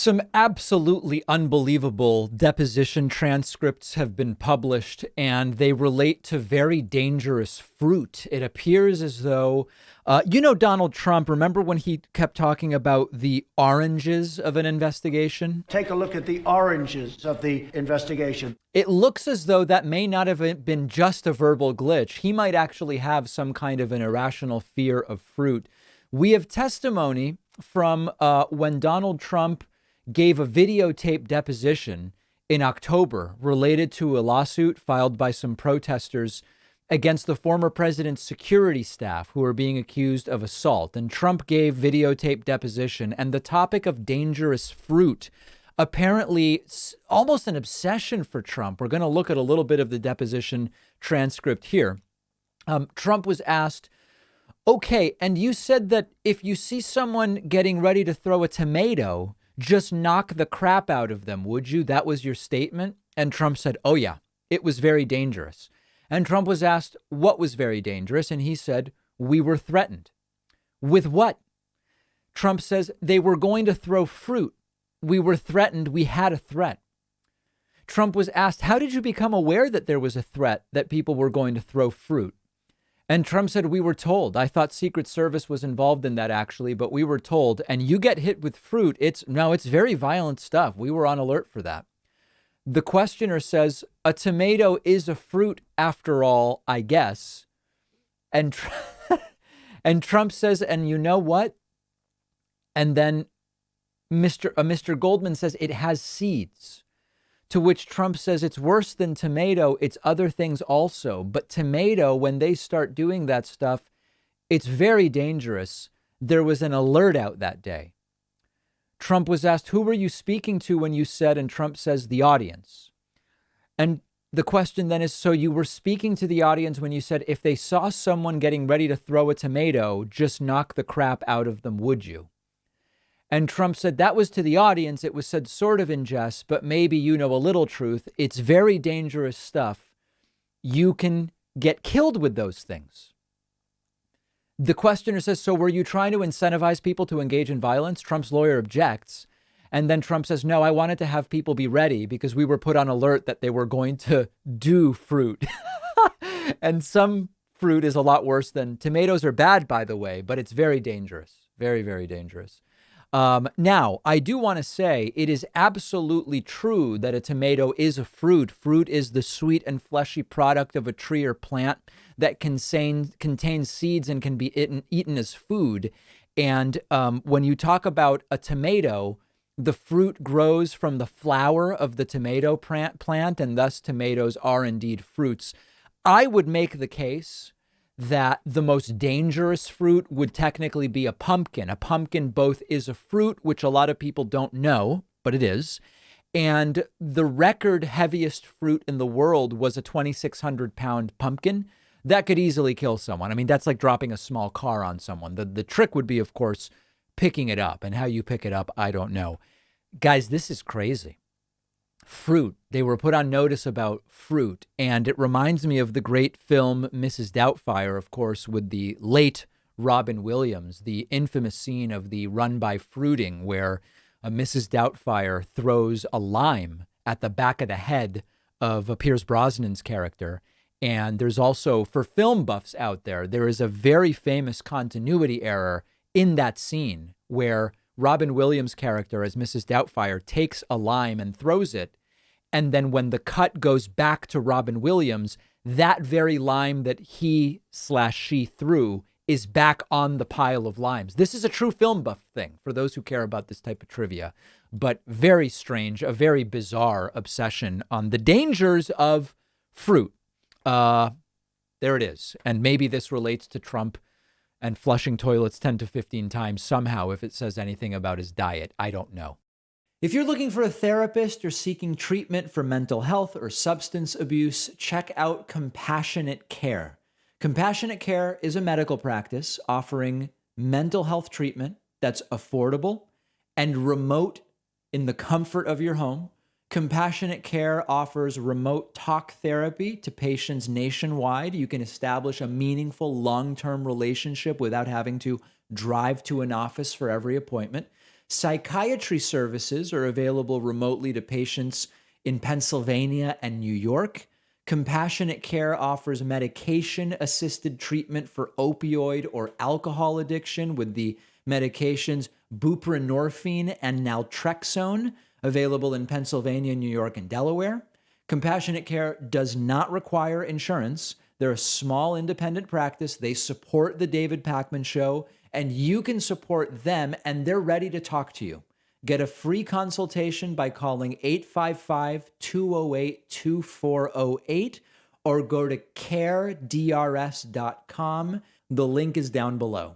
Some absolutely unbelievable deposition transcripts have been published, and they relate to very dangerous fruit. It appears as though, Donald Trump, remember when he kept talking about the oranges of an investigation? Take a look at the oranges of the investigation. It looks as though that may not have been just a verbal glitch. He might actually have some kind of an irrational fear of fruit. We have testimony from when Donald Trump gave a videotape deposition in October related to a lawsuit filed by some protesters against the former president's security staff who are being accused of assault. And Trump gave videotape deposition, and the topic of dangerous fruit, apparently almost an obsession for Trump. We're going to look at a little bit of the deposition transcript here. Trump was asked, okay, and you said that if you see someone getting ready to throw a tomato, just knock the crap out of them, would you? That was your statement. And Trump said, oh, yeah, it was very dangerous. And Trump was asked what was very dangerous. And he said, we were threatened. With what? Trump says they were going to throw fruit. We were threatened. We had a threat. Trump was asked, how did you become aware that there was a threat that people were going to throw fruit? And Trump said, we were told. I thought Secret Service was involved in that, actually, but we were told. And you get hit with fruit. It's very violent stuff. We were on alert for that. The questioner says, a tomato is a fruit after all, I guess. And, and Trump says, and you know what? And then Mr. Goldman says it has seeds. To which Trump says it's worse than tomato. It's other things also. But tomato, when they start doing that stuff, it's very dangerous. There was an alert out that day. Trump was asked, who were you speaking to when you said, and Trump says, the audience. And the question then is, so you were speaking to the audience when you said, if they saw someone getting ready to throw a tomato, just knock the crap out of them, would you? And Trump said that was to the audience. It was said sort of in jest, but maybe you know a little truth. It's very dangerous stuff. You can get killed with those things. The questioner says, so were you trying to incentivize people to engage in violence? Trump's lawyer objects. And then Trump says, no, I wanted to have people be ready because we were put on alert that they were going to do fruit. And some fruit is a lot worse than tomatoes are bad, by the way, but it's very dangerous. Very, very dangerous. Now, I do want to say it is absolutely true that a tomato is a fruit. Fruit is the sweet and fleshy product of a tree or plant that contains seeds and can be eaten as food. And when you talk about a tomato, the fruit grows from the flower of the tomato plant, and thus tomatoes are indeed fruits. I would make the case that the most dangerous fruit would technically be a pumpkin. A pumpkin both is a fruit, which a lot of people don't know, but it is. And the record heaviest fruit in the world was a 2,600-pound pumpkin. That could easily kill someone. I mean, that's like dropping a small car on someone. The trick would be, of course, picking it up. And how you pick it up, I don't know. Guys, this is crazy. Fruit. They were put on notice about fruit. And it reminds me of the great film Mrs. Doubtfire, of course, with the late Robin Williams, the infamous scene of the run by fruiting where Mrs. Doubtfire throws a lime at the back of the head of Pierce Brosnan's character. And there's also, for film buffs out there, there is a very famous continuity error in that scene where Robin Williams' character as Mrs. Doubtfire takes a lime and throws it. And then when the cut goes back to Robin Williams, that very lime that he/she threw is back on the pile of limes. This is a true film buff thing for those who care about this type of trivia, but very strange, a very bizarre obsession on the dangers of fruit. There it is. And maybe this relates to Trump and flushing toilets 10 to 15 times somehow if it says anything about his diet. I don't know. If you're looking for a therapist or seeking treatment for mental health or substance abuse, check out Compassionate Care. Compassionate Care is a medical practice offering mental health treatment that's affordable and remote in the comfort of your home. Compassionate Care offers remote talk therapy to patients nationwide. You can establish a meaningful long-term relationship without having to drive to an office for every appointment. Psychiatry services are available remotely to patients in Pennsylvania and New York. Compassionate Care offers medication-assisted treatment for opioid or alcohol addiction with the medications buprenorphine and naltrexone, available in Pennsylvania, New York, and Delaware. Compassionate Care does not require insurance. They're a small independent practice. They support the David Pakman Show, and you can support them, and they're ready to talk to you. Get a free consultation by calling 855-208-2408 or go to caredrs.com. The link is down below.